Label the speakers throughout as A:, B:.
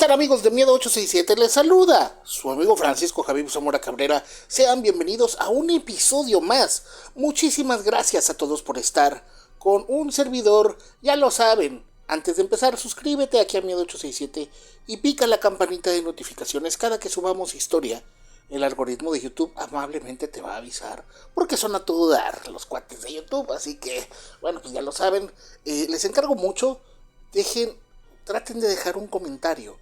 A: tal, amigos de Miedo 867? Les saluda su amigo Francisco Javier Zamora Cabrera. Sean bienvenidos a un episodio más. Muchísimas gracias a todos por estar con un servidor. Ya lo saben, antes de empezar, suscríbete aquí a Miedo 867 y pica la campanita de notificaciones cada que subamos historia. El algoritmo de YouTube amablemente te va a avisar, porque son a todo dar los cuates de YouTube. Así que, bueno, pues ya lo saben. Les encargo mucho, traten de dejar un comentario.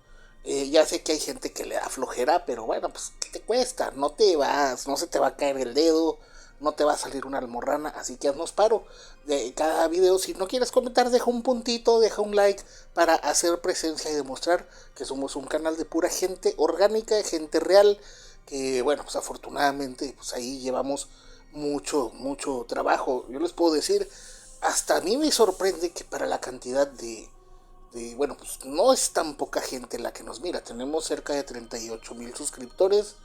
A: Ya sé que hay gente que le da flojera, pero bueno, pues ¿qué te cuesta? No se te va a caer el dedo, no te va a salir una almorrana, así que haznos paro de cada video. Si no quieres comentar, deja un puntito, deja un like para hacer presencia y demostrar que somos un canal de pura gente orgánica, gente real, que bueno, pues afortunadamente pues ahí llevamos mucho trabajo. Yo les puedo decir, hasta a mí me sorprende que para la cantidad bueno, pues no es tan poca gente la que nos mira. Tenemos cerca de 38,000 suscriptores,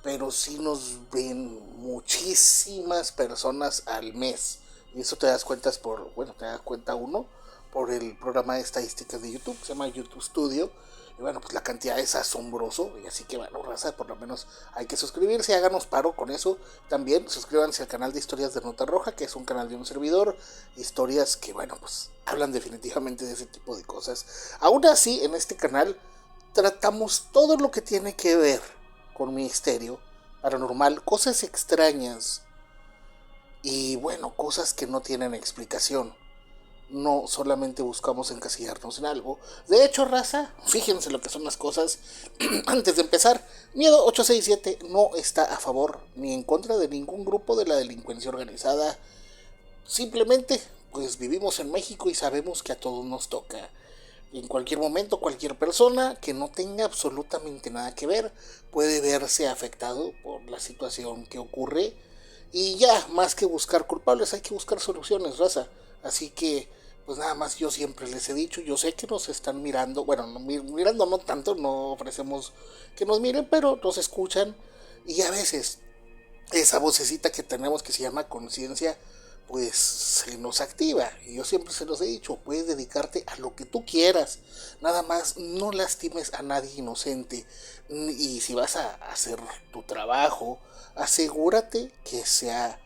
A: pero sí nos ven muchísimas personas al mes. Y eso te das cuenta te das cuenta uno por el programa de estadísticas de YouTube, que se llama YouTube Studio. Y bueno, pues la cantidad es asombroso. Y así que bueno, raza, por lo menos hay que suscribirse, háganos paro con eso. También suscríbanse al canal de Historias de Nota Roja, que es un canal de un servidor. Historias que bueno, pues hablan definitivamente de ese tipo de cosas. Aún así, en este canal tratamos todo lo que tiene que ver con misterio, paranormal, cosas extrañas y bueno, cosas que no tienen explicación. No solamente buscamos encasillarnos en algo. De hecho, raza, fíjense lo que son las cosas. Antes de empezar, Miedo 867 no está a favor ni en contra de ningún grupo de la delincuencia organizada. Simplemente, pues vivimos en México y sabemos que a todos nos toca. En cualquier momento, cualquier persona que no tenga absolutamente nada que ver puede verse afectado por la situación que ocurre. Y ya, más que buscar culpables, hay que buscar soluciones, raza. Así que, pues nada más, yo siempre les he dicho, yo sé que nos están mirando, bueno, mirando no tanto, no ofrecemos que nos miren, pero nos escuchan. Y a veces esa vocecita que tenemos que se llama conciencia, pues se nos activa. Y yo siempre se los he dicho, puedes dedicarte a lo que tú quieras, nada más no lastimes a nadie inocente. Y si vas a hacer tu trabajo, asegúrate que sea,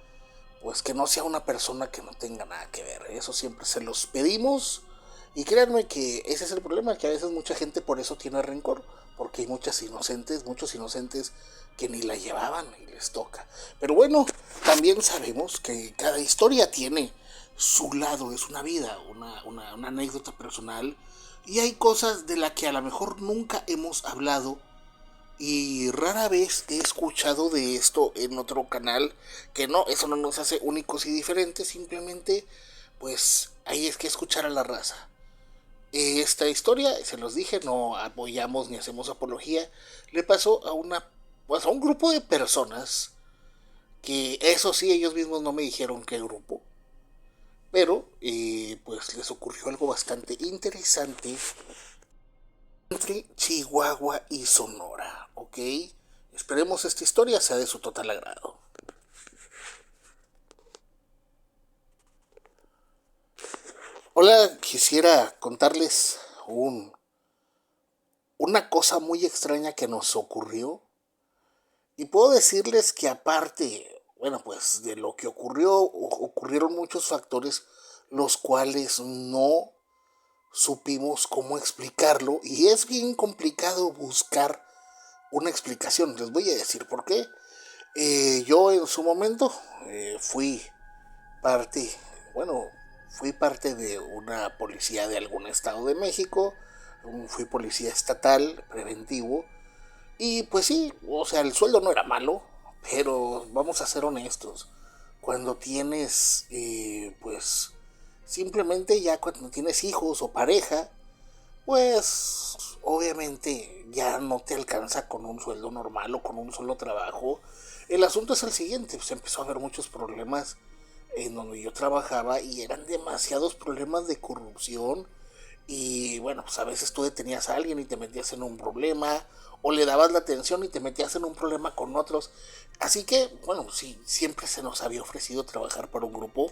A: pues que no sea una persona que no tenga nada que ver. Eso siempre se los pedimos. Y créanme que ese es el problema, que a veces mucha gente por eso tiene rencor, porque hay muchos inocentes que ni la llevaban y les toca. Pero bueno, también sabemos que cada historia tiene su lado, es una vida, una anécdota personal, y hay cosas de las que a lo mejor nunca hemos hablado, y rara vez he escuchado de esto en otro canal, que no, eso no nos hace únicos y diferentes, simplemente pues ahí es que escuchar a la raza. Esta historia, se los dije, no apoyamos ni hacemos apología, le pasó a un grupo de personas que eso sí, ellos mismos no me dijeron qué grupo, pero pues les ocurrió algo bastante interesante entre Chihuahua y Sonora, ¿ok? Esperemos esta historia sea de su total agrado. Hola, quisiera contarles una cosa muy extraña que nos ocurrió. Y puedo decirles que aparte, bueno, pues de lo que ocurrieron muchos factores los cuales no supimos cómo explicarlo, y es bien complicado buscar una explicación. Les voy a decir por qué. Yo en su momento fui parte, bueno, fui parte de una policía de algún estado de México, fui policía estatal preventivo, y pues sí, o sea, el sueldo no era malo, pero vamos a ser honestos, cuando tienes, pues, simplemente ya cuando tienes hijos o pareja, pues obviamente ya no te alcanza con un sueldo normal o con un solo trabajo. El asunto es el siguiente, pues empezó a haber muchos problemas en donde yo trabajaba y eran demasiados problemas de corrupción. Y bueno, pues a veces tú detenías a alguien y te metías en un problema, o le dabas la atención y te metías en un problema con otros. Así que, bueno, sí, siempre se nos había ofrecido trabajar para un grupo.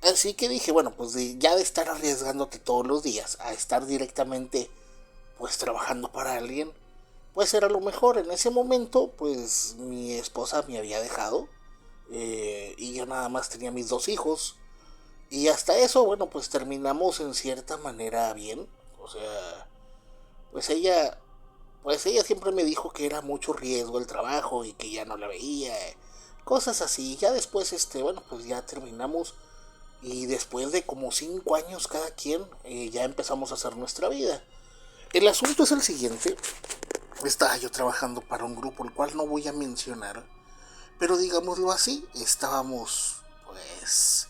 A: Así que dije, bueno, pues ya de estar arriesgándote todos los días a estar directamente pues trabajando para alguien, pues era lo mejor. En ese momento, pues mi esposa me había dejado y yo nada más tenía mis 2 hijos. Y hasta eso, bueno, pues terminamos en cierta manera bien. O sea, pues ella siempre me dijo que era mucho riesgo el trabajo y que ya no la veía, cosas así. Ya después, bueno, pues ya terminamos y después de como 5 años cada quien, ya empezamos a hacer nuestra vida. El asunto es el siguiente. Estaba yo trabajando para un grupo, el cual no voy a mencionar, pero digámoslo así, estábamos, pues,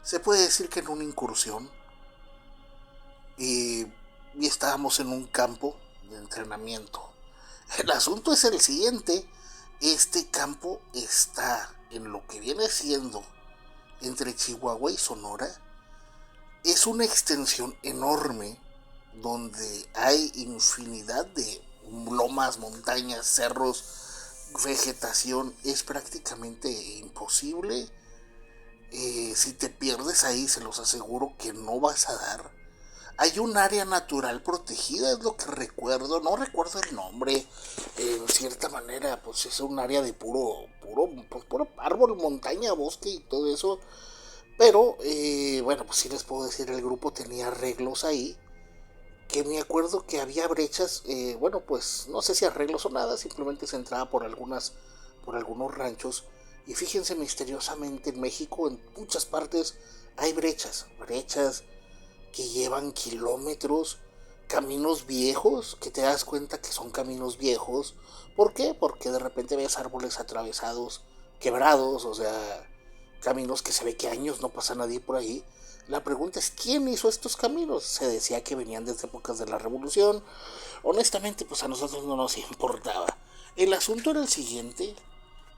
A: se puede decir que en una incursión, y, y estábamos en un campo de entrenamiento. El asunto es el siguiente, este campo está en lo que viene siendo entre Chihuahua y Sonora. Es una extensión enorme donde hay infinidad de lomas, montañas, cerros, vegetación. Es prácticamente imposible. Si te pierdes ahí, se los aseguro que no vas a dar. Hay un área natural protegida, es lo que recuerdo, no recuerdo el nombre. En cierta manera, pues es un área de puro árbol, montaña, bosque y todo eso. Pero, bueno, pues sí les puedo decir, el grupo tenía arreglos ahí, que me acuerdo que había brechas, bueno, pues no sé si arreglos o nada, simplemente se entraba por algunos ranchos. Y fíjense, misteriosamente en México, en muchas partes, hay brechas que llevan kilómetros, caminos viejos, que te das cuenta que son caminos viejos. ¿Por qué? Porque de repente ves árboles atravesados, quebrados, o sea, caminos que se ve que años no pasa nadie por ahí. La pregunta es, ¿quién hizo estos caminos? Se decía que venían desde épocas de la Revolución. Honestamente, pues a nosotros no nos importaba. El asunto era el siguiente.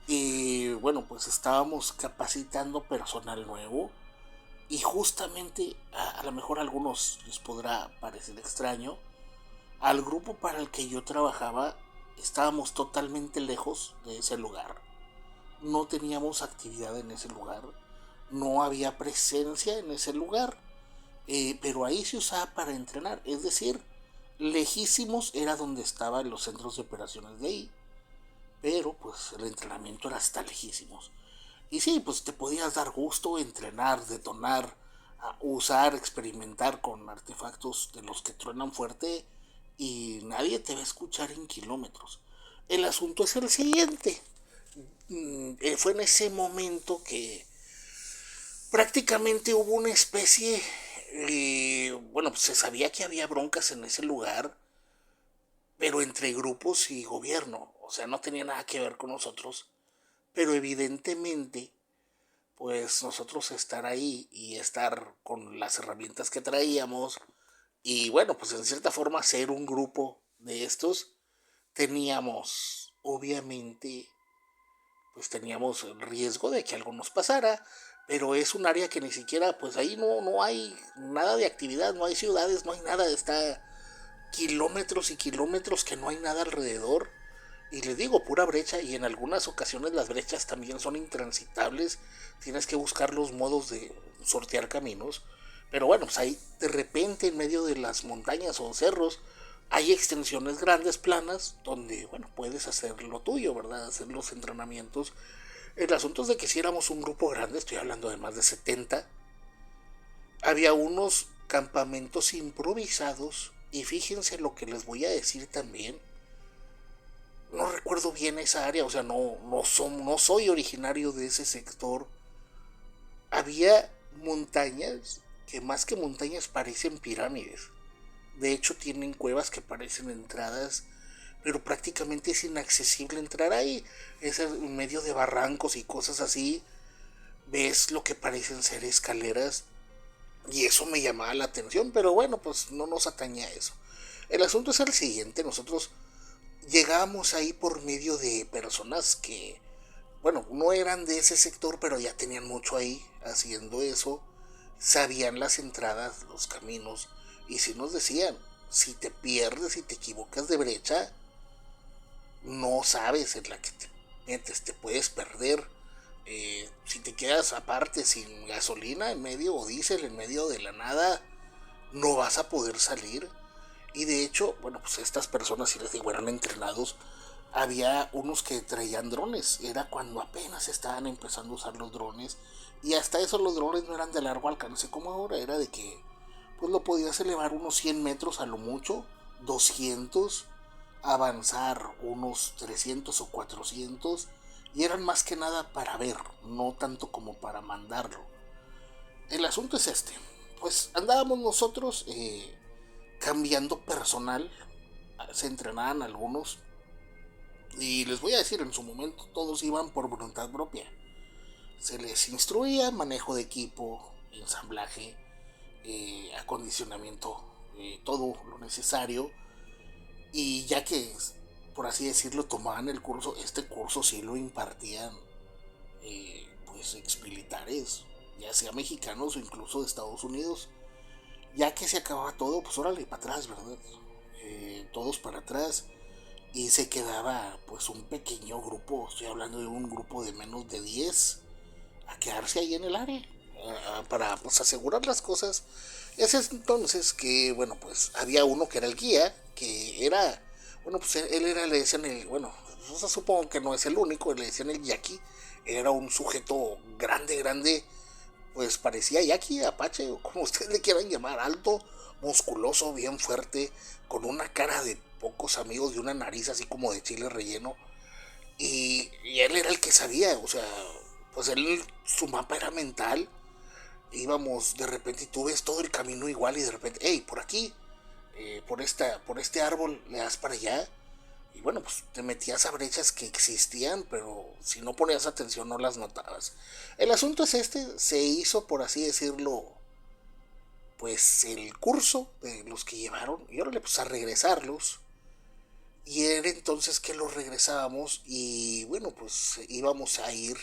A: Y bueno, pues estábamos capacitando personal nuevo. Y justamente, a lo mejor a algunos les podrá parecer extraño, al grupo para el que yo trabajaba estábamos totalmente lejos de ese lugar. No teníamos actividad en ese lugar, no había presencia en ese lugar, pero ahí se usaba para entrenar, es decir, lejísimos era donde estaban los centros de operaciones de ahí, pero pues el entrenamiento era hasta lejísimos. Y sí, pues te podías dar gusto, entrenar, detonar, usar, experimentar con artefactos de los que truenan fuerte y nadie te va a escuchar en kilómetros. El asunto es el siguiente. Fue en ese momento que prácticamente hubo una especie, bueno, pues se sabía que había broncas en ese lugar, pero entre grupos y gobierno, o sea, no tenía nada que ver con nosotros, pero evidentemente, pues nosotros estar ahí y estar con las herramientas que traíamos, y bueno, pues en cierta forma ser un grupo de estos, teníamos, obviamente, pues teníamos el riesgo de que algo nos pasara, pero es un área que ni siquiera, pues ahí no hay nada de actividad, no hay ciudades, no hay nada, está kilómetros y kilómetros que no hay nada alrededor. Y les digo, pura brecha, y en algunas ocasiones las brechas también son intransitables, tienes que buscar los modos de sortear caminos. Pero bueno, pues ahí de repente en medio de las montañas o cerros hay extensiones grandes, planas, donde, bueno, puedes hacer lo tuyo, ¿verdad? Hacer los entrenamientos. El asunto es de que si éramos un grupo grande, estoy hablando de más de 70, había unos campamentos improvisados, y fíjense lo que les voy a decir también. No recuerdo bien esa área, o sea, no soy originario de ese sector. Había montañas que más que montañas parecen pirámides. De hecho, tienen cuevas que parecen entradas, pero prácticamente es inaccesible entrar ahí. Es en medio de barrancos y cosas así. Ves lo que parecen ser escaleras. Y eso me llamaba la atención, pero bueno, pues no nos atañe a eso. El asunto es el siguiente, nosotros llegamos ahí por medio de personas que, bueno, no eran de ese sector, pero ya tenían mucho ahí haciendo eso, sabían las entradas, los caminos, y si nos decían, si te pierdes y te equivocas de brecha, no sabes en la que te metes, te puedes perder. Si te quedas aparte sin gasolina en medio o diésel en medio de la nada, no vas a poder salir. Y de hecho, bueno, pues estas personas, si les digo, eran entrenados. Había unos que traían drones, era cuando apenas estaban empezando a usar los drones. Y hasta eso los drones no eran de largo alcance como ahora, era de que pues lo podías elevar unos 100 metros a lo mucho, 200, avanzar unos 300 o 400, y eran más que nada para ver, no tanto como para mandarlo. El asunto es este, pues andábamos nosotros cambiando personal, se entrenaban algunos, y les voy a decir, en su momento todos iban por voluntad propia. Se les instruía manejo de equipo, ensamblaje, acondicionamiento, todo lo necesario. Y ya que, por así decirlo, tomaban el curso, este curso sí lo impartían pues exmilitares, ya sea mexicanos o incluso de Estados Unidos. Ya que se acababa todo, pues órale, para atrás, ¿verdad? Todos para atrás. Y se quedaba pues un pequeño grupo, estoy hablando de un grupo de menos de 10 a quedarse ahí en el área para pues asegurar las cosas. Es entonces que, bueno, pues había uno que era el guía, que era, bueno, pues él era, le decían el, bueno, pues, supongo que no es el único, le decían el Yaqui. Era un sujeto grande, grande, pues parecía Yaqui, Apache, o como ustedes le quieran llamar, alto, musculoso, bien fuerte, con una cara de pocos amigos y una nariz así como de chile relleno. Y él era el que sabía, o sea, pues él, su mapa era mental. Íbamos de repente y tú ves todo el camino igual y de repente, hey, por aquí, por este árbol le das para allá. Y bueno, pues te metías a brechas que existían, pero si no ponías atención no las notabas. El asunto es este, se hizo, por así decirlo, pues el curso de los que llevaron, y ahora pues a regresarlos. Y era entonces que los regresábamos y bueno, pues íbamos a ir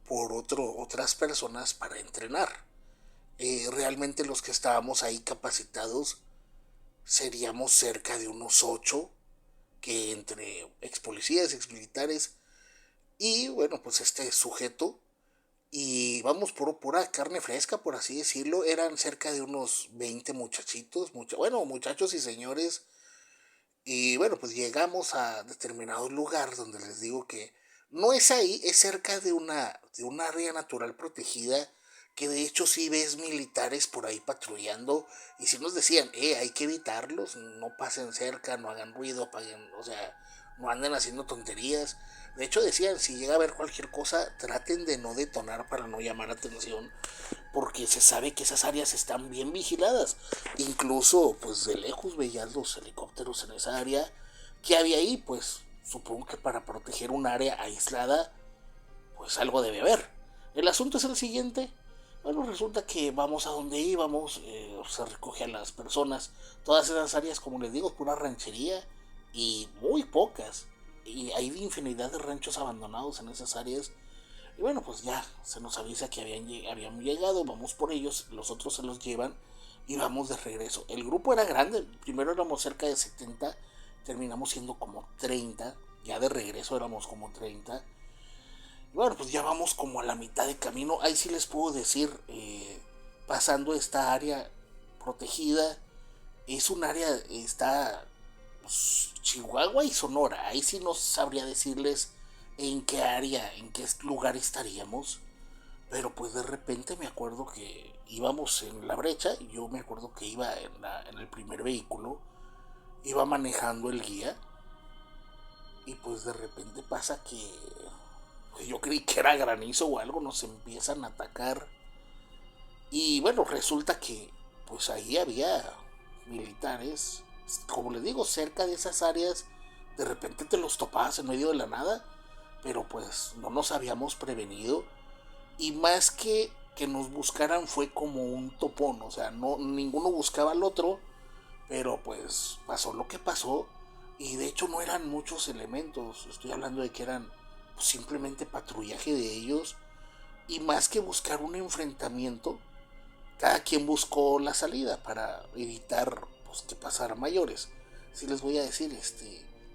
A: por otras personas para entrenar. Realmente los que estábamos ahí capacitados seríamos cerca de unos 8, que entre ex policías, ex militares y bueno, pues este sujeto, y vamos por pura carne fresca, por así decirlo, eran cerca de unos 20 muchachitos, bueno, muchachos y señores. Y bueno, pues llegamos a determinado lugar donde les digo que no es ahí, es cerca de una área natural protegida, que de hecho sí ves militares por ahí patrullando. Y sí nos decían, hay que evitarlos, no pasen cerca, no hagan ruido, apaguen, o sea, no anden haciendo tonterías. De hecho decían, si llega a ver cualquier cosa, traten de no detonar para no llamar atención, porque se sabe que esas áreas están bien vigiladas. Incluso, pues de lejos veías los helicópteros en esa área. ¿Qué había ahí? Pues supongo que para proteger un área aislada, pues algo debe haber. El asunto es el siguiente. Bueno, resulta que vamos a donde íbamos, se recoge a las personas. Todas esas áreas, como les digo, pura ranchería y muy pocas. Y hay infinidad de ranchos abandonados en esas áreas. Y bueno, pues ya se nos avisa que habían llegado, vamos por ellos, los otros se los llevan y vamos de regreso. El grupo era grande, primero éramos cerca de 70, terminamos siendo como 30, ya de regreso éramos como 30. Y bueno, pues ya vamos como a la mitad de camino, ahí sí les puedo decir, pasando esta área protegida, es un área, está pues, Chihuahua y Sonora, ahí sí no sabría decirles en qué área, en qué lugar estaríamos, pero pues de repente me acuerdo que íbamos en la brecha, yo me acuerdo que iba en el primer vehículo, iba manejando el guía, y pues de repente pasa que pues yo creí que era granizo o algo, nos empiezan a atacar, y bueno, resulta que pues ahí había militares, como les digo, cerca de esas áreas, de repente te los topabas en medio de la nada, pero pues no nos habíamos prevenido. Y más que nos buscaran fue como un topón, o sea, no, ninguno buscaba al otro, pero pues pasó lo que pasó. Y de hecho no eran muchos elementos, estoy hablando de que eran pues, simplemente patrullaje de ellos. Y más que buscar un enfrentamiento, cada quien buscó la salida para evitar pues, que pasara mayores. Si les voy a decir,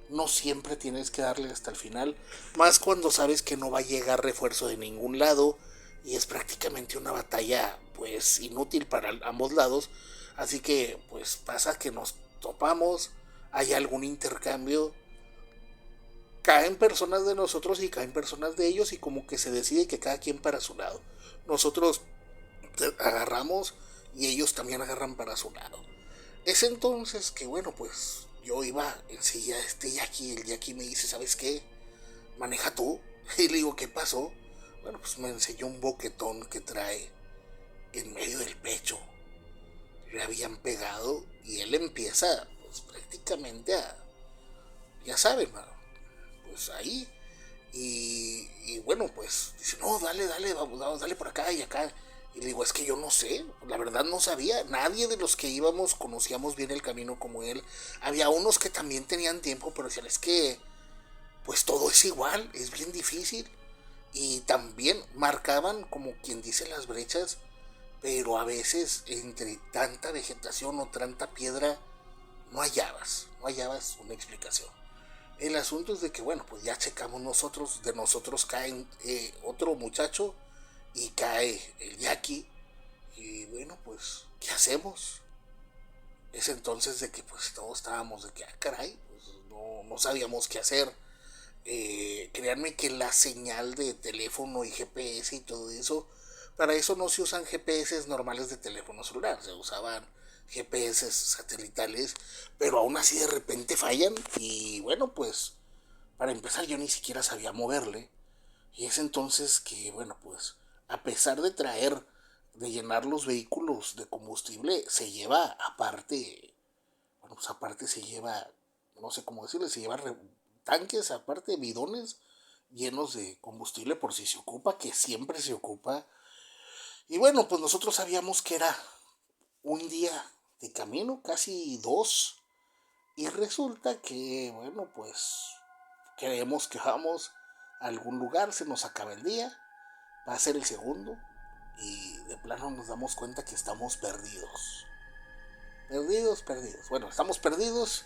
A: no siempre tienes que darle hasta el final, más cuando sabes que no va a llegar refuerzo de ningún lado y es prácticamente una batalla pues inútil para ambos lados. Así que pues pasa que nos topamos, hay algún intercambio, caen personas de nosotros y caen personas de ellos y como que se decide que cada quien para su lado. Nosotros agarramos y ellos también agarran para su lado. Es entonces que bueno, pues yo iba enseguida el Jackie me dice, ¿sabes qué? Maneja tú. Y le digo, ¿qué pasó? Bueno, pues me enseñó un boquetón que trae en medio del pecho. Le habían pegado y él empieza pues prácticamente a, ya saben, pues ahí. Y bueno, pues dice, no, dale, vamos, dale por acá y acá. Y le digo, es que yo no sé, la verdad no sabía. Nadie de los que íbamos conocíamos bien el camino como él. Había unos que también tenían tiempo, pero decían, es que pues todo es igual, es bien difícil. Y también marcaban como quien dice las brechas, pero a veces entre tanta vegetación o tanta piedra no hallabas una explicación. El asunto es de que, bueno, pues ya checamos nosotros, de nosotros cae otro muchacho y cae el Jackie. Y bueno, pues, ¿qué hacemos? Es entonces de que pues todos estábamos de que, caray, pues no sabíamos qué hacer. Créanme que la señal de teléfono y GPS y todo eso, para eso no se usan GPS normales de teléfono celular, se usaban GPS satelitales, pero aún así de repente fallan y bueno, pues para empezar yo ni siquiera sabía moverle y es entonces que bueno, pues a pesar de de llenar los vehículos de combustible, se lleva aparte, bueno, pues aparte se lleva, no sé cómo decirle, se lleva tanques, aparte bidones llenos de combustible por si se ocupa, que siempre se ocupa. Y bueno, pues nosotros sabíamos que era un día de camino, casi dos, y resulta que, bueno, pues creemos que vamos a algún lugar, se nos acaba el día, va a ser el segundo, y de plano nos damos cuenta que estamos perdidos. Perdidos. Bueno, estamos perdidos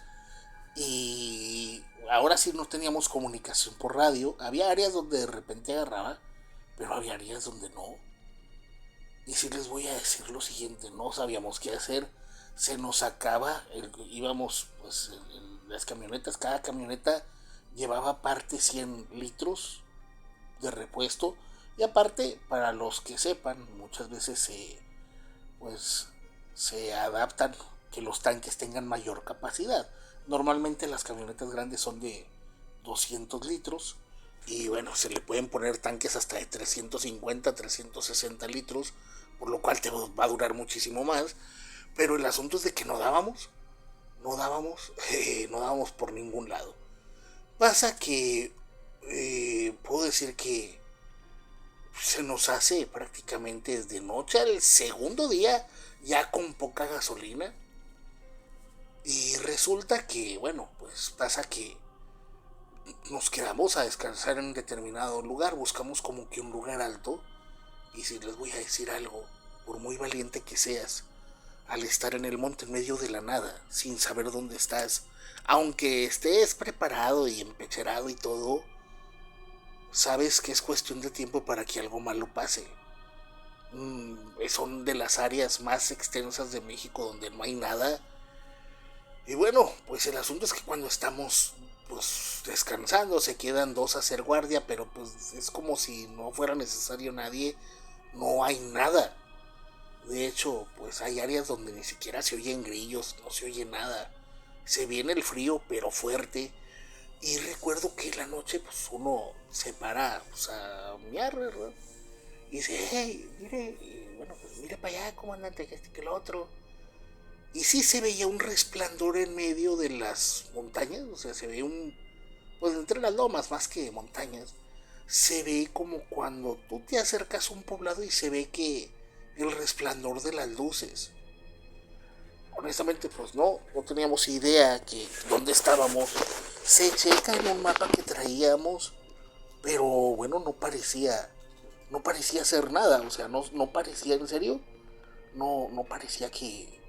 A: y ahora sí no teníamos comunicación por radio. Había áreas donde de repente agarraba, pero había áreas donde no. Y sí les voy a decir lo siguiente, no sabíamos qué hacer. Se nos acaba, íbamos pues en las camionetas, cada camioneta llevaba aparte 100 litros de repuesto. Y aparte, para los que sepan, muchas veces pues, se adaptan que los tanques tengan mayor capacidad. Normalmente las camionetas grandes son de 200 litros y bueno, se le pueden poner tanques hasta de 350, 360 litros, por lo cual te va a durar muchísimo más. Pero el asunto es de que no dábamos por ningún lado. Pasa que puedo decir que se nos hace prácticamente desde noche al segundo día ya con poca gasolina. Y resulta que, bueno, pues pasa que nos quedamos a descansar en un determinado lugar, buscamos como que un lugar alto. Y si les voy a decir algo, por muy valiente que seas, al estar en el monte en medio de la nada, sin saber dónde estás, aunque estés preparado y empecherado y todo, sabes que es cuestión de tiempo para que algo malo pase. Son de las áreas más extensas de México donde no hay nada. Y bueno, pues el asunto es que cuando estamos pues descansando se quedan dos a hacer guardia, pero pues es como si no fuera necesario nadie, no hay nada. De hecho, pues hay áreas donde ni siquiera se oyen grillos, no se oye nada. Se viene el frío, pero fuerte. Y recuerdo que en la noche pues uno se para pues, a miar, ¿verdad? Y dice, hey, mire, y bueno, pues mire para allá, comandante, que este que lo otro. Y sí se veía un resplandor en medio de las montañas, o sea, se ve pues entre las lomas más que montañas, se ve como cuando tú te acercas a un poblado y se ve que el resplandor de las luces. Honestamente, pues no teníamos idea que dónde estábamos. Se checa en un mapa que traíamos, pero bueno, no parecía ser nada, o sea, no parecía, en serio, no parecía que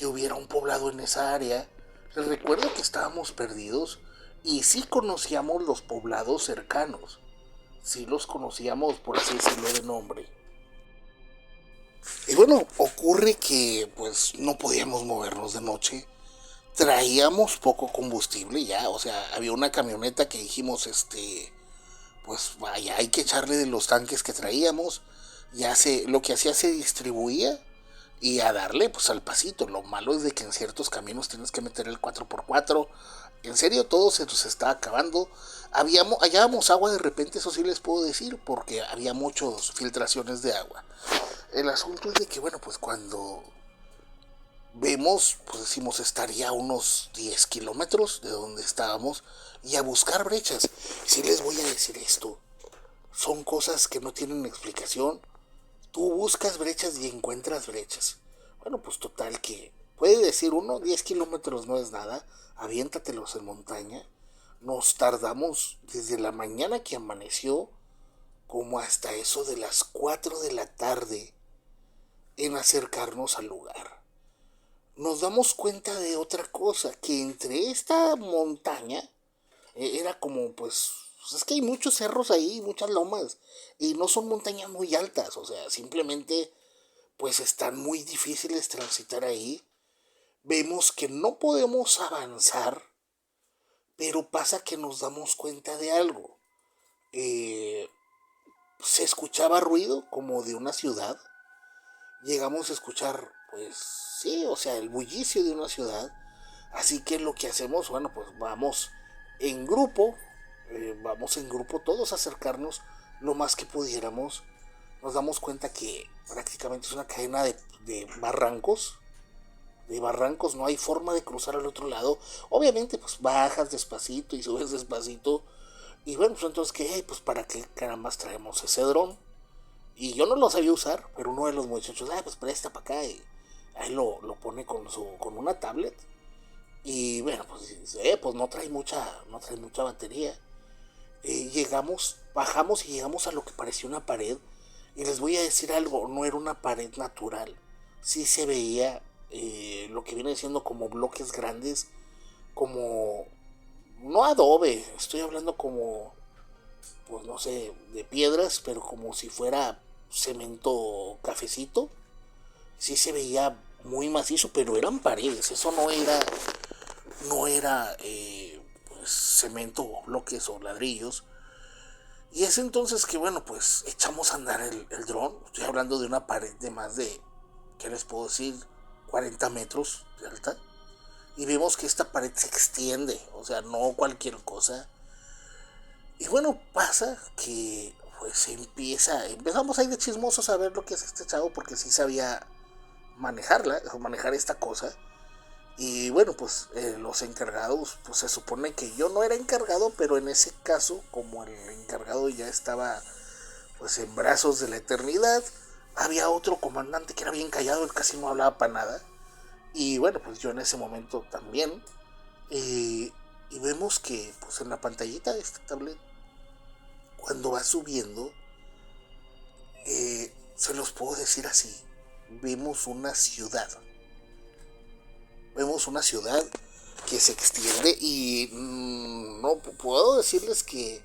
A: hubiera un poblado en esa área. Les recuerdo que estábamos perdidos y sí conocíamos los poblados cercanos. Sí los conocíamos, por así decirlo, de nombre. Y bueno, ocurre que pues no podíamos movernos de noche. traíamos poco combustible ya, o sea, había una camioneta que dijimos, pues vaya, hay que echarle de los tanques que traíamos, lo que hacía se distribuía y a darle pues al pasito. Lo malo es de que en ciertos caminos tienes que meter el 4x4. En serio, todo se nos está acabando. Hallábamos agua de repente, eso sí les puedo decir, porque había muchas filtraciones de agua. El asunto es de que, bueno, pues cuando vemos, pues decimos, estaría a unos 10 kilómetros de donde estábamos y a buscar brechas. Si les voy a decir esto, son cosas que no tienen explicación. Tú buscas brechas y encuentras brechas. Bueno, pues total que puede decir uno, 10 kilómetros no es nada, aviéntatelos en montaña. Nos tardamos desde la mañana que amaneció como hasta eso de las 4 de la tarde en acercarnos al lugar. Nos damos cuenta de otra cosa, que entre esta montaña era como pues es que hay muchos cerros ahí, muchas lomas, y no son montañas muy altas, o sea, simplemente pues están muy difíciles transitar ahí. Vemos que no podemos avanzar, pero pasa que nos damos cuenta de algo. Eh, Se escuchaba ruido como de una ciudad. Llegamos a escuchar, pues sí, o sea, el bullicio de una ciudad. Así que lo que hacemos, bueno, pues en grupo, vamos en grupo todos a acercarnos lo más que pudiéramos. Nos damos cuenta que prácticamente es una cadena de barrancos. De barrancos, no hay forma de cruzar al otro lado. Obviamente, pues bajas despacito y subes despacito. Y bueno, pues entonces, ¿qué? Pues para qué carambas traemos ese dron. Y yo no lo sabía usar, pero uno de los muchachos, pues presta para acá. Y ahí lo pone con una tablet. Y bueno, pues no trae mucha batería. Bajamos y llegamos a lo que parecía una pared. Y les voy a decir algo, no era una pared natural. Sí se veía lo que viene siendo como bloques grandes, como, no adobe, estoy hablando como, pues no sé, de piedras, pero como si fuera cemento cafecito. Sí se veía muy macizo, pero eran paredes, eso no era pues, cemento o bloques o ladrillos. Y es entonces que, bueno, pues echamos a andar el dron. Estoy hablando de una pared de más de, ¿qué les puedo decir? 40 metros de alta. Y vemos que esta pared se extiende, o sea, no cualquier cosa. Y bueno, pasa que pues empezamos a ir de chismosos a ver lo que es este chavo, porque sí sabía manejar esta cosa. Y bueno, pues los encargados, pues se supone que yo no era encargado, pero en ese caso, como el encargado ya estaba pues en brazos de la eternidad, había otro comandante que era bien callado, él casi no hablaba para nada. Y bueno, pues yo en ese momento también. Y vemos que pues en la pantallita de esta tablet, cuando va subiendo, se los puedo decir así, vemos una ciudad. Vemos una ciudad que se extiende y no puedo decirles que,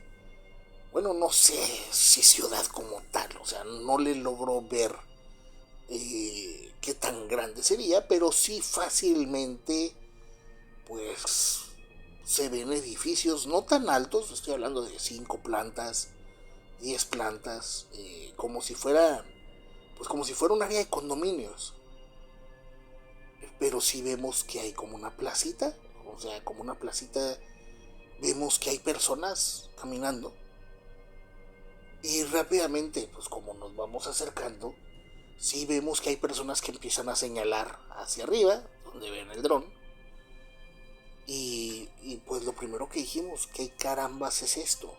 A: bueno, no sé si ciudad como tal, o sea, no le logro ver qué tan grande sería, pero sí fácilmente, pues, se ven edificios no tan altos, estoy hablando de 5 plantas, 10 plantas, como si fuera un área de condominios. Pero sí vemos que hay como una placita, o sea, como una placita, vemos que hay personas caminando. Y rápidamente, pues como nos vamos acercando, sí vemos que hay personas que empiezan a señalar hacia arriba, donde ven el dron. Y pues lo primero que dijimos, ¿qué carambas es esto?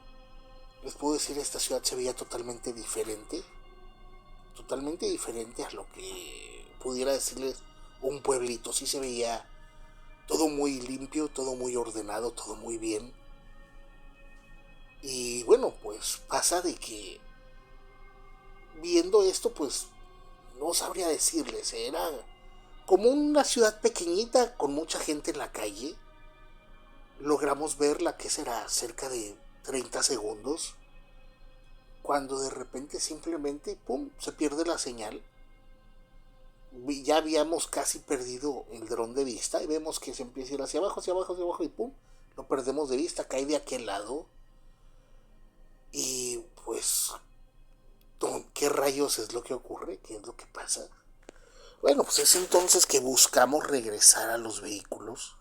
A: Les puedo decir, esta ciudad se veía totalmente diferente a lo que pudiera decirles un pueblito. Sí se veía todo muy limpio, todo muy ordenado, todo muy bien. Y bueno, pues pasa de que viendo esto, pues no sabría decirles, era como una ciudad pequeñita con mucha gente en la calle. Logramos verla, que será cerca de 30 segundos, cuando de repente simplemente, ¡pum!, se pierde la señal. ya habíamos casi perdido el dron de vista y vemos que se empieza a ir hacia abajo, hacia abajo, hacia abajo y pum, lo perdemos de vista, cae de aquel lado y pues, ¿qué rayos es lo que ocurre? ¿Qué es lo que pasa? Bueno, pues es entonces que buscamos regresar a los vehículos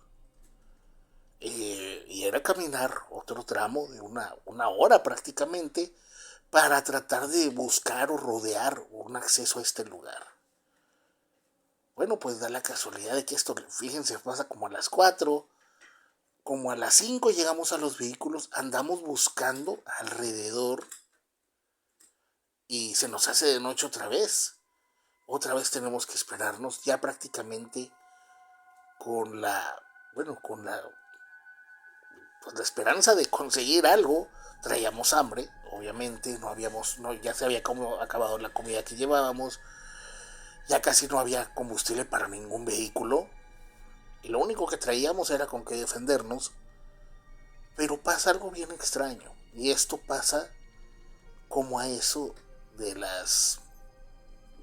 A: y era caminar otro tramo de una hora prácticamente para tratar de buscar o rodear un acceso a este lugar. Bueno, pues da la casualidad de que esto, fíjense, pasa como a las 4, como a las 5 llegamos a los vehículos, andamos buscando alrededor y se nos hace de noche otra vez. Otra vez tenemos que esperarnos ya prácticamente con la, bueno, con la, pues la esperanza de conseguir algo. Traíamos hambre, obviamente, no habíamos, no, ya se había acabado la comida que llevábamos, ya casi no había combustible para ningún vehículo y lo único que traíamos era con qué defendernos. Pero pasa algo bien extraño y esto pasa como a eso de las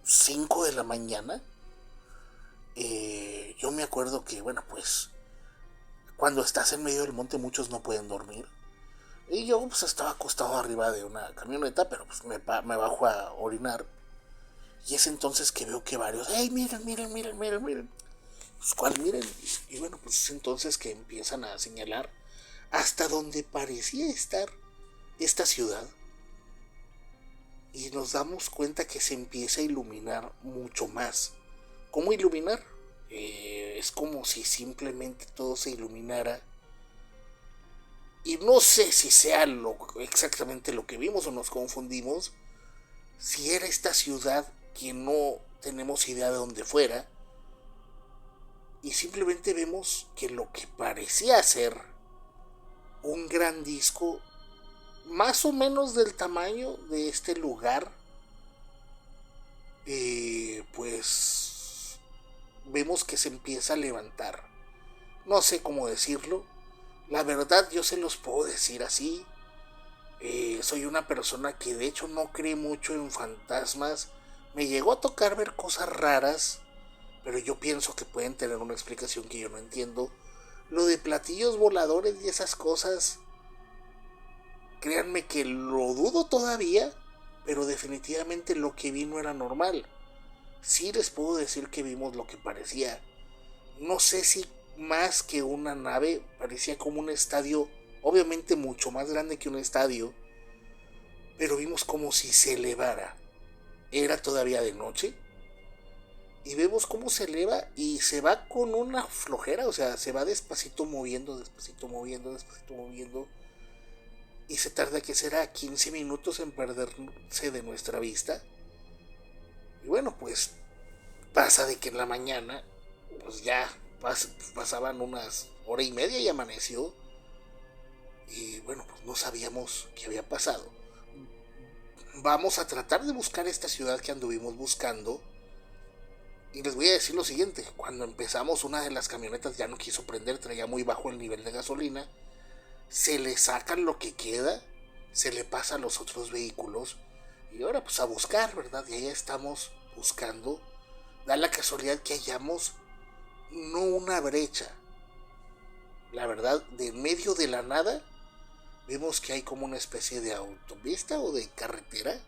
A: 5 de la mañana. Yo me acuerdo que, bueno, pues cuando estás en medio del monte muchos no pueden dormir. Y yo pues estaba acostado arriba de una camioneta, pero pues me bajo a orinar. Y es entonces que veo que varios, ¡hey, miren, miren, miren, miren, miren! Pues cuál miren. Y bueno, pues es entonces que empiezan a señalar hasta donde parecía estar esta ciudad. Y nos damos cuenta que se empieza a iluminar mucho más. ¿Cómo iluminar? Es como si simplemente todo se iluminara. Y no sé si sea exactamente lo que vimos o nos confundimos. Si era esta ciudad que no tenemos idea de dónde fuera. Y simplemente vemos que lo que parecía ser un gran disco, más o menos del tamaño de este lugar, pues vemos que se empieza a levantar. No sé cómo decirlo. La verdad yo se los puedo decir así. Soy una persona que de hecho no cree mucho en fantasmas. Me llegó a tocar ver cosas raras, pero yo pienso que pueden tener una explicación que yo no entiendo. Lo de platillos voladores y esas cosas, créanme que lo dudo todavía, pero definitivamente lo que vi no era normal. Sí les puedo decir que vimos lo que parecía, no sé si más que una nave, parecía como un estadio, obviamente mucho más grande que un estadio, pero vimos como si se elevara. Era todavía de noche y vemos cómo se eleva y se va con una flojera, o sea, se va despacito moviendo, despacito moviendo, despacito moviendo y se tarda, que será 15 minutos en perderse de nuestra vista. Y bueno, pues pasa de que en la mañana pues ya pasaban unas hora y media y amaneció y bueno, pues no sabíamos qué había pasado. Vamos a tratar de buscar esta ciudad que anduvimos buscando. Y les voy a decir lo siguiente: cuando empezamos, una de las camionetas ya no quiso prender, traía muy bajo el nivel de gasolina. Se le sacan lo que queda, se le pasa a los otros vehículos. Y ahora pues a buscar, ¿verdad? Y allá estamos buscando. Da la casualidad que hallamos no una brecha. La verdad, de en medio de la nada, vemos que hay como una especie de autopista o de carretera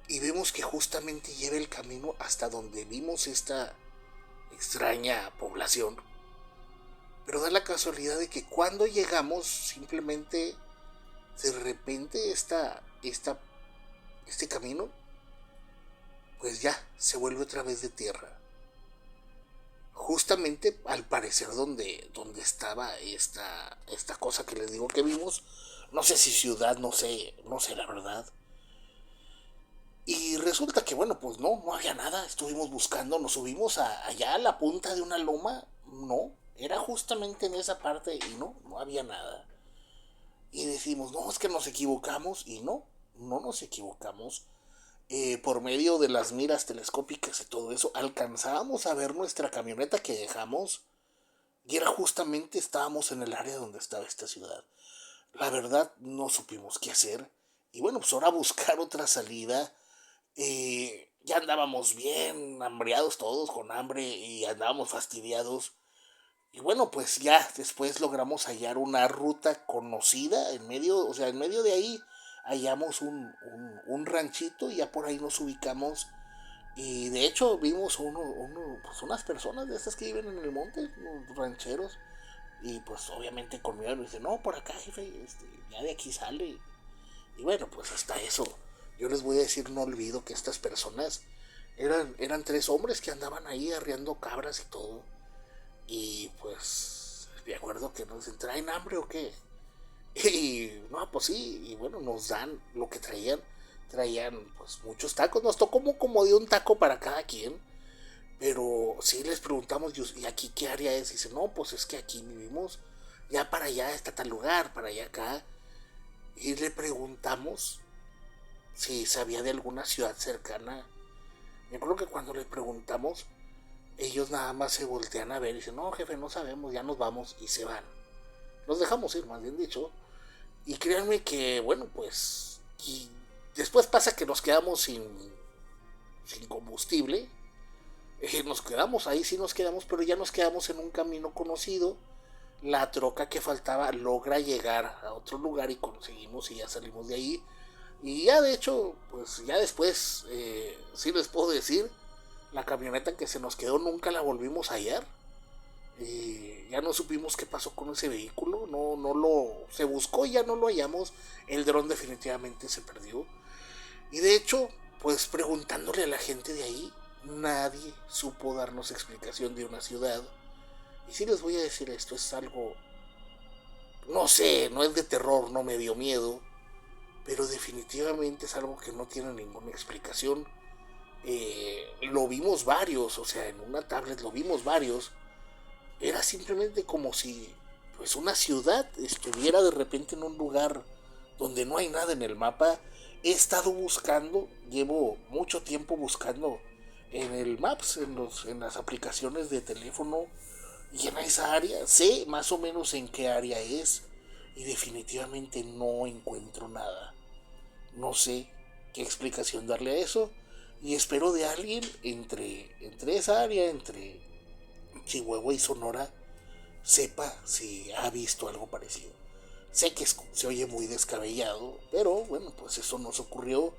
A: y vemos que justamente lleva el camino hasta donde vimos esta extraña población. Pero da la casualidad de que cuando llegamos, simplemente de repente este camino, pues ya se vuelve otra vez de tierra. Justamente al parecer donde estaba esta cosa que les digo que vimos, no sé si ciudad, no sé la verdad. Y resulta que, bueno, pues no había nada. Estuvimos buscando, nos subimos allá a la punta de una loma. No, era justamente en esa parte y no había nada. Y decimos, no, es que nos equivocamos. Y no nos equivocamos. Por medio de las miras telescópicas y todo eso, alcanzábamos a ver nuestra camioneta que dejamos. Y era justamente, estábamos en el área donde estaba esta ciudad. La verdad, no supimos qué hacer. Y bueno, pues ahora buscar otra salida. ya andábamos bien hambriados todos, con hambre, y andábamos fastidiados. Y bueno, pues ya después logramos hallar una ruta conocida en medio, o sea, en medio de ahí hallamos un ranchito y ya por ahí nos ubicamos. Y de hecho vimos pues unas personas de estas que viven en el monte, unos rancheros. Y pues obviamente con miedo me dice, no, por acá, jefe, ya de aquí sale. Y bueno, pues hasta eso. Yo les voy a decir, no olvido que estas personas eran tres hombres que andaban ahí arriando cabras y todo. Y pues me acuerdo que nos dicen, ¿traen hambre o qué? Y no, pues sí, y bueno, nos dan lo que traían. Traían pues muchos tacos, nos tocó como de un taco para cada quien. Pero sí les preguntamos, ¿y aquí qué área es? Y dice, no, pues es que aquí vivimos, ya para allá está tal lugar, para allá acá. Y le preguntamos si sabía de alguna ciudad cercana. Me acuerdo que cuando le preguntamos, ellos nada más se voltean a ver y dicen, no, jefe, no sabemos, ya nos vamos, y se van. Los dejamos ir, más bien dicho. Y créanme que, bueno, pues, y después pasa que nos quedamos sin combustible. Nos quedamos ahí, sí nos quedamos, pero ya nos quedamos en un camino conocido. La troca que faltaba logra llegar a otro lugar y conseguimos y ya salimos de ahí. Y ya de hecho, pues ya después, sí les puedo decir, la camioneta que se nos quedó nunca la volvimos a hallar. Ya no supimos qué pasó con ese vehículo, se buscó y ya no lo hallamos. El dron definitivamente se perdió. Y de hecho, pues preguntándole a la gente de ahí, nadie supo darnos explicación de una ciudad. Y si les voy a decir esto, es algo, no sé, no es de terror, no me dio miedo, pero definitivamente es algo que no tiene ninguna explicación. Lo vimos varios, o sea, en una tablet lo vimos varios. Era simplemente como si pues una ciudad estuviera de repente en un lugar donde no hay nada en el mapa. He estado buscando, llevo mucho tiempo buscando en el Maps, en las aplicaciones de teléfono, y en esa área sé más o menos en qué área es, y definitivamente no encuentro nada. No sé qué explicación darle a eso, y espero de alguien entre esa área, entre Chihuahua y Sonora, sepa si ha visto algo parecido. Sé que se oye muy descabellado, pero bueno, pues eso nos ocurrió.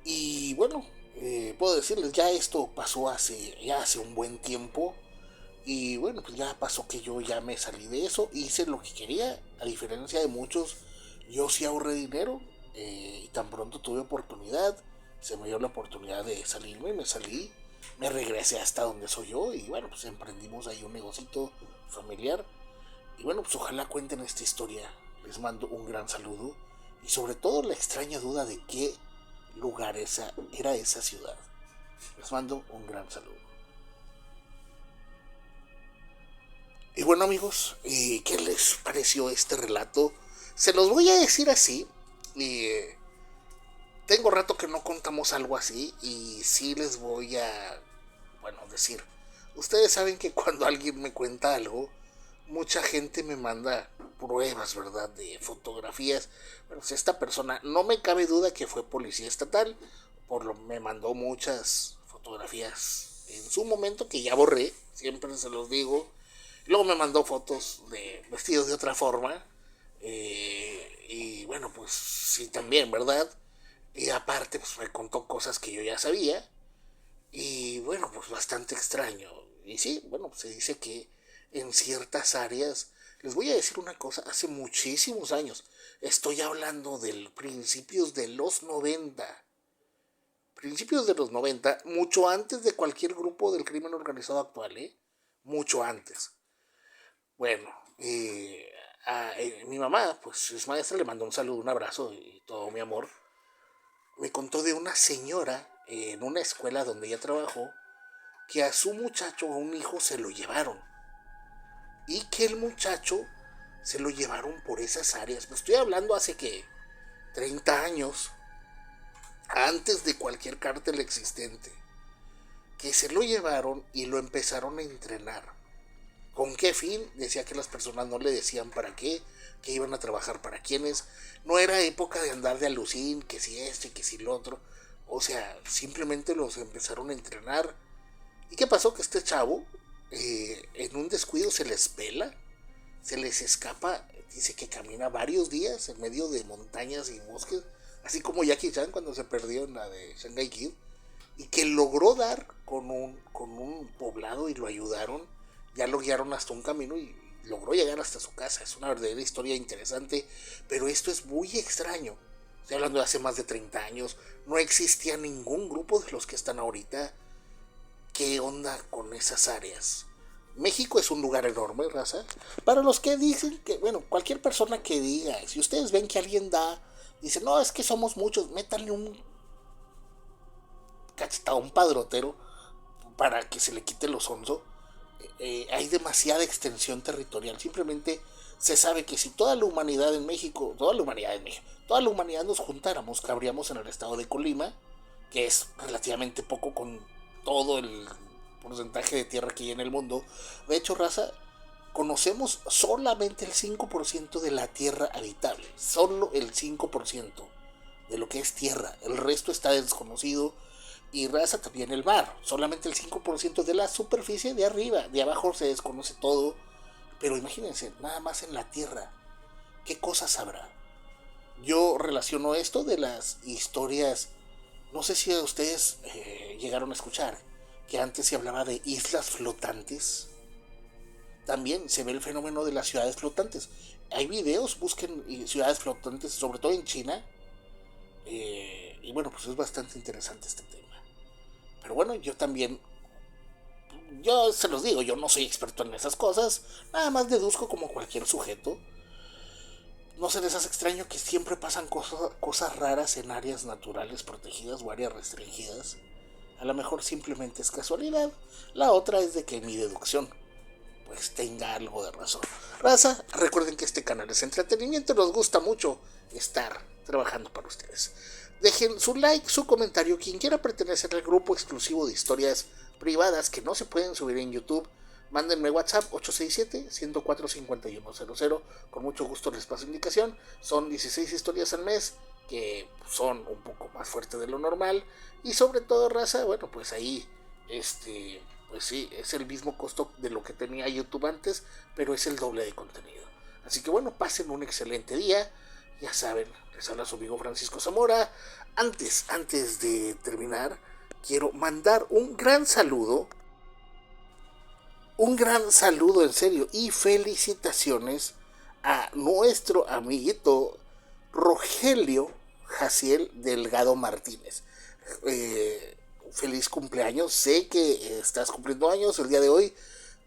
A: Y bueno, puedo decirles, ya esto pasó ya hace un buen tiempo. Y bueno, pues ya pasó que yo ya me salí de eso, hice lo que quería, a diferencia de muchos, yo sí ahorré dinero, y tan pronto tuve oportunidad, se me dio la oportunidad de salirme, me salí, me regresé hasta donde soy yo y bueno, pues emprendimos ahí un negocito familiar. Y bueno, pues ojalá cuenten esta historia. Les mando un gran saludo y sobre todo la extraña duda de qué lugar era esa ciudad. Les mando un gran saludo. Y bueno amigos, ¿qué les pareció este relato? Se los voy a decir así. Tengo rato que no contamos algo así y sí les voy a, bueno, decir. Ustedes saben que cuando alguien me cuenta algo, mucha gente me manda pruebas, ¿verdad? De fotografías. Bueno, si esta persona, no me cabe duda que fue policía estatal, me mandó muchas fotografías en su momento que ya borré, siempre se los digo. Luego me mandó fotos de vestidos de otra forma. Y bueno, pues sí, también, ¿verdad? Y aparte, pues me contó cosas que yo ya sabía. Y bueno, pues bastante extraño. Y sí, bueno, pues se dice que en ciertas áreas, les voy a decir una cosa, hace muchísimos años, estoy hablando del principios de los 90, principios de los 90, mucho antes de cualquier grupo del crimen organizado actual, mucho antes. Bueno, mi mamá, pues es maestra, le mandó un saludo, un abrazo y todo mi amor. Me contó de una señora en una escuela donde ella trabajó, que a su muchacho, a un hijo, se lo llevaron. Y que el muchacho se lo llevaron por esas áreas. Me estoy hablando hace que 30 años, antes de cualquier cártel existente. Que se lo llevaron y lo empezaron a entrenar. ¿Con qué fin? Decía que las personas no le decían para qué, que iban a trabajar para quiénes. No era época de andar de alucín, que si este, que si lo otro. O sea, simplemente los empezaron a entrenar. ¿Y qué pasó? Que este chavo, en un descuido se les pela, se les escapa, dice que camina varios días en medio de montañas y bosques, así como Jackie Chan cuando se perdió en la de Shanghai Kid, y que logró dar con un poblado y lo ayudaron, ya lo guiaron hasta un camino y logró llegar hasta su casa. Es una verdadera historia interesante, pero esto es muy extraño. Estoy hablando de hace más de 30 años, no existía ningún grupo de los que están ahorita. ¿Qué onda con esas áreas? México es un lugar enorme, raza. Para los que dicen que, bueno, cualquier persona que diga, si ustedes ven que alguien dice, no, es que somos muchos, métanle un cachetado, un padrotero, para que se le quite lo sonso. Hay demasiada extensión territorial. Simplemente se sabe que si toda la humanidad en México, toda la humanidad nos juntáramos, cabríamos en el estado de Colima, que es relativamente poco con todo el porcentaje de tierra que hay en el mundo. De hecho, raza, conocemos solamente el 5% de la tierra habitable. Solo el 5% de lo que es tierra. El resto está desconocido. Y raza, también el mar. Solamente el 5% de la superficie de arriba. De abajo se desconoce todo. Pero imagínense, nada más en la tierra. ¿Qué cosas habrá? Yo relaciono esto de las historias. No sé si ustedes llegaron a escuchar que antes se hablaba de islas flotantes. También se ve el fenómeno de las ciudades flotantes. Hay videos, busquen ciudades flotantes, sobre todo en China. Y bueno, pues es bastante interesante este tema. Pero bueno, yo se los digo, yo no soy experto en esas cosas. Nada más deduzco como cualquier sujeto. No se les hace extraño que siempre pasan cosas raras en áreas naturales protegidas o áreas restringidas. A lo mejor simplemente es casualidad. La otra es de que mi deducción pues tenga algo de razón. Raza, recuerden que este canal es entretenimiento y nos gusta mucho estar trabajando para ustedes. Dejen su like, su comentario. Quien quiera pertenecer al grupo exclusivo de historias privadas que no se pueden subir en YouTube, mándenme WhatsApp 867-104-5100. Con mucho gusto les paso indicación. Son 16 historias al mes, que son un poco más fuertes de lo normal. Y sobre todo, raza, bueno, pues ahí, pues sí, es el mismo costo de lo que tenía YouTube antes, pero es el doble de contenido. Así que bueno, pasen un excelente día. Ya saben, les habla su amigo Francisco Zamora. Antes de terminar, quiero mandar un gran saludo en serio, y felicitaciones a nuestro amiguito Rogelio Jaciel Delgado Martínez. Feliz cumpleaños, sé que estás cumpliendo años el día de hoy.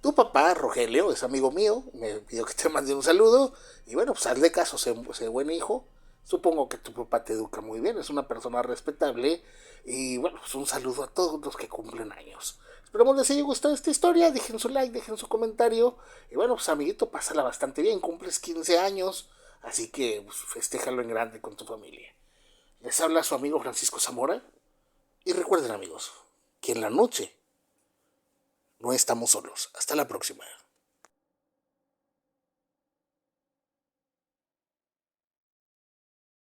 A: Tu papá, Rogelio, es amigo mío, me pidió que te mande un saludo. Y bueno, pues hazle caso, sé buen hijo. Supongo que tu papá te educa muy bien, es una persona respetable. Y bueno, pues un saludo a todos los que cumplen años. Esperemos les haya gustado esta historia, dejen su like, dejen su comentario. Y bueno, pues amiguito, pásala bastante bien, cumples 15 años. Así que pues, festéjalo en grande con tu familia. Les habla su amigo Francisco Zamora. Y recuerden amigos, que en la noche no estamos solos. Hasta la próxima.